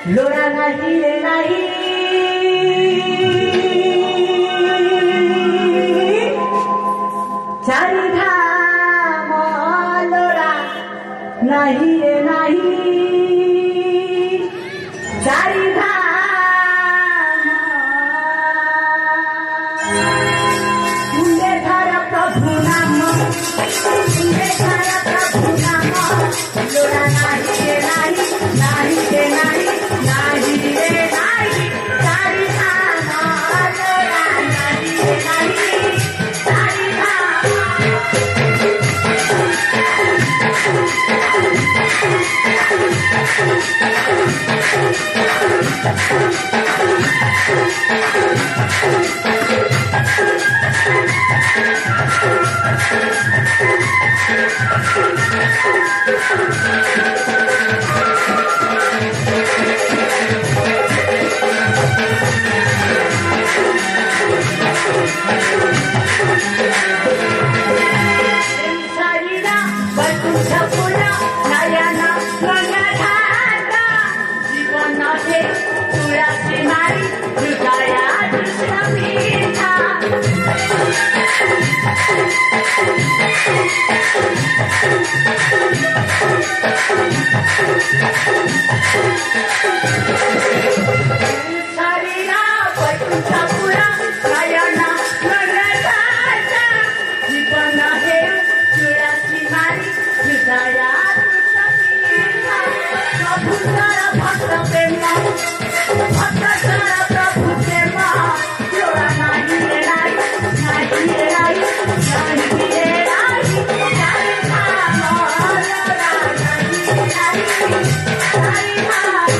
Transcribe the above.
लोरा नाही रे नाही चारिधाम लोरा नाही रे नाही चारिधाम तुंडे धारा प्रभु नाम तुंडे धारा प्रभु नाम लोरा नाही रे नाही नाही रे नाही नाही रे नाही चारिधाम लोरा नाही रे नाही चारिधाम शरीरा बटुचा पुरा नयना गंगाधारा जीवन हे तुळसी मारी हृदया दुष्मीठा शरीरा बटुचा पुरा नयना गंगाधारा जीवन हे तुळसी मारी हृदया दुष्मीठा प्रभु सारा भक्त प्रेम भक्त सारा प्रभु प्रेम लोरा नाही रे नाही नाही रे नाही नाही रे नाही चारिधाम लोरा नाही रे नाही चारिधाम